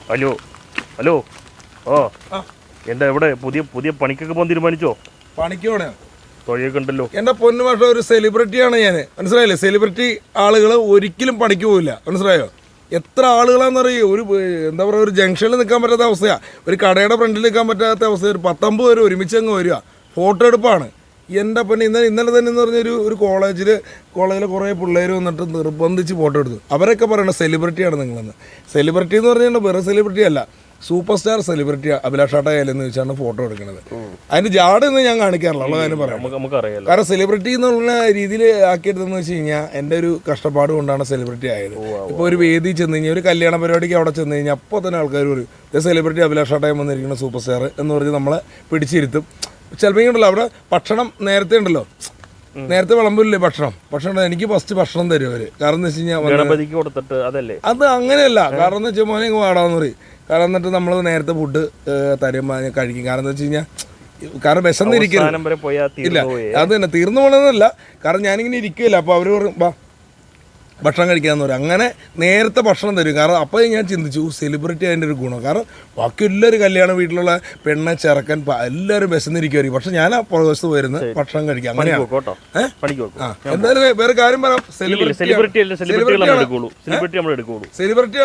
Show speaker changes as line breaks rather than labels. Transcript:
Hello hello ഓ എന്താ എവിടെ പുതിയ പുതിയ പണിക്കൊക്കെ പോകാൻ തീരുമാനിച്ചോ?
പണിക്ക് പോണേ
തൊഴിയൊക്കെ ഉണ്ടല്ലോ.
എൻ്റെ പൊന്നു പക്ഷേ ഒരു സെലിബ്രിറ്റിയാണ് ഞാൻ, മനസ്സിലായില്ലേ? സെലിബ്രിറ്റി ആളുകൾ ഒരിക്കലും പണിക്ക് പോകില്ല, മനസ്സിലായോ? എത്ര ആളുകളാണെന്നറിയോ? ഒരു എന്താ പറയുക, ഒരു ജംഗ്ഷനിൽ നിൽക്കാൻ പറ്റാത്ത അവസ്ഥയാണ്, ഒരു കടയുടെ ഫ്രണ്ടിൽ നിൽക്കാൻ പറ്റാത്ത അവസ്ഥ. ഒരു 19 പേര് ഒരുമിച്ച് അങ്ങ് വരിക, ഫോട്ടോ എടുപ്പാണ്. എൻ്റെ പൊന്നെ ഇന്നലെ തന്നെ എന്ന് പറഞ്ഞൊരു കോളേജിൽ കുറേ പിള്ളേർ വന്നിട്ട് നിർബന്ധിച്ച് ഫോട്ടോ എടുത്തു. അവരൊക്കെ പറയണ സെലിബ്രിറ്റിയാണ് നിങ്ങളെന്ന്. സെലിബ്രിറ്റി എന്ന് പറഞ്ഞാൽ വേറെ സെലിബ്രിറ്റി അല്ല, സൂപ്പർ സ്റ്റാർ സെലിബ്രിറ്റി അഭിലാഷ് ടാട്ടയെന്ന് വെച്ചാണ് ഫോട്ടോ എടുക്കുന്നത്. അതിൻ്റെ ജാടൊന്നും ഞാൻ കാണിക്കാറില്ല, ഉള്ള കാര്യം പറയാം. കാരണം സെലിബ്രിറ്റി എന്നുള്ള രീതിയിൽ ആക്കിയെടുത്തെന്ന് വെച്ച് കഴിഞ്ഞാൽ എൻ്റെ ഒരു കഷ്ടപ്പാട് കൊണ്ടാണ് സെലിബ്രിറ്റി ആയത്. ഇപ്പോൾ ഒരു വേദി ചെന്ന് കഴിഞ്ഞാൽ, ഒരു കല്യാണ പരിപാടിക്ക് അവിടെ ചെന്ന് കഴിഞ്ഞാൽ അപ്പോൾ തന്നെ ആൾക്കാർ ഒരു സെലിബ്രിറ്റി അഭിലാഷ് ടാട്ടയം വന്നിരിക്കുന്ന സൂപ്പർ സ്റ്റാർ എന്ന് പറഞ്ഞ് നമ്മളെ പിടിച്ചിരുത്തും. ചിലപ്പോൾ ഉണ്ടല്ലോ അവിടെ ഭക്ഷണം നേരത്തെ ഉണ്ടല്ലോ, നേരത്തെ വിളമ്പില്ലേ ഭക്ഷണം എനിക്ക് ഫസ്റ്റ് ഭക്ഷണം തരും അവര്. കാരണം എന്ന് വെച്ച് കഴിഞ്ഞാൽ അത് അങ്ങനെയല്ല. കാരണം എന്ന് വെച്ചാൽ മോനെ വാടാന്ന് പറയും. കാരണം എന്നിട്ട് നമ്മൾ നേരത്തെ ഫുഡ് തരുമ്പോൾ കഴിക്കും. കാരണം എന്താ വെച്ച് കഴിഞ്ഞാൽ, കാരണം വിശന്നിരിക്കില്ല. ഇല്ല, അത് തന്നെ തീർന്നു പോകണമെന്നല്ല. കാരണം ഞാനിങ്ങനെ ഇരിക്കില്ല, അപ്പോൾ അവർ പറയും വാ ഭക്ഷണം കഴിക്കാമെന്ന് പറയും. അങ്ങനെ നേരത്തെ ഭക്ഷണം തരും. കാരണം അപ്പോൾ ഞാൻ ചിന്തിച്ചു സെലിബ്രിറ്റി അതിൻ്റെ ഒരു ഗുണം. കാരണം ബാക്കി എല്ലാവരും കല്യാണ വീട്ടിലുള്ള പെണ്ണ ചെറുക്കൻ എല്ലാവരും വിശന്നിരിക്കുമായിരിക്കും. പക്ഷെ ഞാൻ ആ പ്രദേശത്ത് വരുന്നത് ഭക്ഷണം കഴിക്കാം. അങ്ങനെയാണ്. എന്തായാലും വേറെ കാര്യം പറയാം, സെലിബ്രിറ്റിയാണ്, സെലിബ്രിറ്റിയാണ്. സെലിബ്രിറ്റി